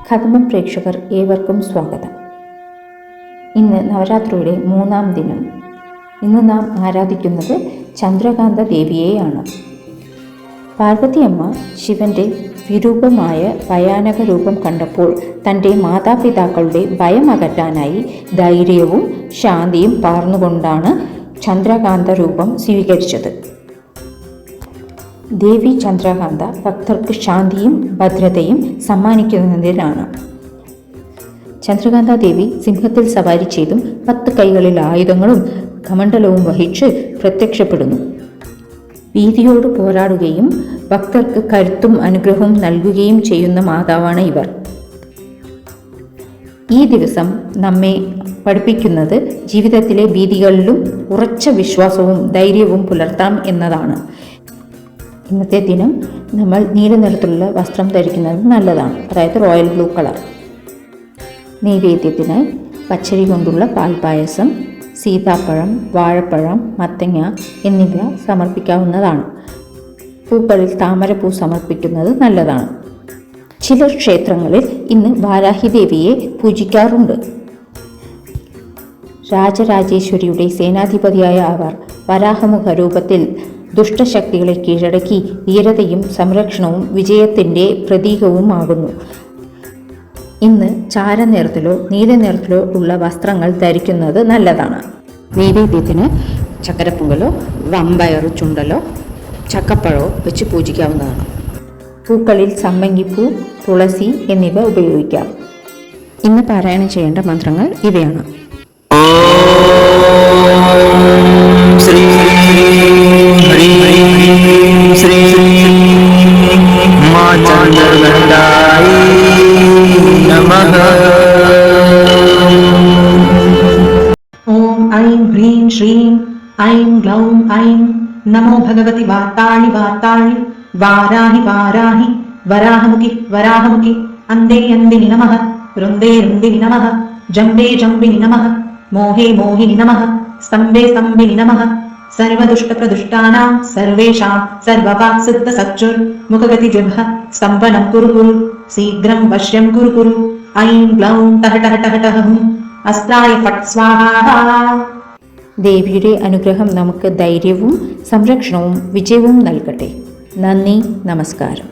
കഥമം പ്രേക്ഷകർ ഏവർക്കും സ്വാഗതം. ഇന്ന് നവരാത്രിയുടെ 3-ാം ദിനം. ഇന്ന് നാം ആരാധിക്കുന്നത് ചന്ദ്രകാന്ത ദേവിയെയാണ്. പാർവതിയമ്മ ശിവന്റെ വിരൂപമായ ഭയാനക രൂപം കണ്ടപ്പോൾ തൻ്റെ മാതാപിതാക്കളുടെ ഭയം അകറ്റാനായി ധൈര്യവും ശാന്തിയും പാർന്നുകൊണ്ടാണ് ചന്ദ്രകാന്ത രൂപം സ്വീകരിച്ചത്. ദേവി ചന്ദ്രകാന്ത ഭക്തർക്ക് ശാന്തിയും ഭദ്രതയും സമ്മാനിക്കുന്നതിനാണ്. ചന്ദ്രകാന്ത ദേവി സിംഹത്തിൽ സവാരി ചെയ്തും 10 കൈകളിൽ ആയുധങ്ങളും കമണ്ഡലവും വഹിച്ച് പ്രത്യക്ഷപ്പെടുന്നു. ഭീതിയോട് പോരാടുകയും ഭക്തർക്ക് കരുത്തും അനുഗ്രഹവും നൽകുകയും ചെയ്യുന്ന മാതാവാണ് ഇവർ. ഈ ദിവസം നമ്മെ പഠിപ്പിക്കുന്നത് ജീവിതത്തിലെ ഭീതികളിലും ഉറച്ച വിശ്വാസവും ധൈര്യവും പുലർത്താം എന്നതാണ്. ഇന്നത്തെ ദിനം നമ്മൾ നീല നിറത്തിലുള്ള വസ്ത്രം ധരിക്കുന്നത് നല്ലതാണ്, അതായത് റോയൽ ബ്ലൂ കളർ. നൈവേദ്യത്തിനായി പച്ചരി കൊണ്ടുള്ള പാൽപ്പായസം, സീതാപ്പഴം, വാഴപ്പഴം, മത്തങ്ങ എന്നിവ സമർപ്പിക്കാവുന്നതാണ്. പൂക്കളിൽ താമരപ്പൂ സമർപ്പിക്കുന്നത് നല്ലതാണ്. ചില ക്ഷേത്രങ്ങളിൽ ഇന്ന് വാരാഹി ദേവിയെ പൂജിക്കാറുണ്ട്. രാജരാജേശ്വരിയുടെ സേനാധിപതിയായ അവർ വരാഹമുഖ രൂപത്തിൽ ദുഷ്ടശക്തികളെ കീഴടക്കി ധീരതയും സംരക്ഷണവും വിജയത്തിൻ്റെ പ്രതീകവുമാകുന്നു. ഇന്ന് ചാരനിറത്തിലോ നീല നിറത്തിലോ ഉള്ള വസ്ത്രങ്ങൾ ധരിക്കുന്നത് നല്ലതാണ്. നൈവേദ്യത്തിന് ചക്കരപ്പൊങ്കലോ വമ്പയറു ചുണ്ടലോ ചക്കപ്പഴമോ വെച്ച് പൂജിക്കാവുന്നതാണ്. പൂക്കളിൽ സമ്മങ്കിപ്പൂ, തുളസി എന്നിവ ഉപയോഗിക്കാം. ഇന്ന് പാരായണം ചെയ്യേണ്ട മന്ത്രങ്ങൾ ഇവയാണ്. ഓം ഐം ഹ്രീം ശ്രീം ഐം ഗ്ലൗം ഐം നമോ ഭഗവതി വാർത്താളി വാർത്താളി വാരാഹി വാരാഹി വരാഹമുഖി വരാഹമുഖി അന്തേ അന്തിനി നമഃ വൃന്ദേ വൃന്ദിനി നമഃ ജംബേ ജംബിനി നമഃ മോഹേ മോഹിനി നമഃ സ്തംഭേ സ്തംഭിനി നമഃ സർവദുഷ്ടപ്രദുഷ്ടാനാം സർവേഷാം സർവവാക് സിദ്ധ സച്ചുർ മുഖഗതി ജിഹ്വ സ്തംഭനം കുരു കുരു ശീഘ്രം വശ്യം കുരു കുരു ഐം ഗ്ലൗം ടഹ ടഹ ടഹ ടഹ ഹും അസ്ത്രായ ഫട് സ്വാഹ. ദേവിയുടെ അനുഗ്രഹം നമുക്ക് ധൈര്യവും സംരക്ഷണവും വിജയവും നൽകട്ടെ. നന്ദി, നമസ്കാരം.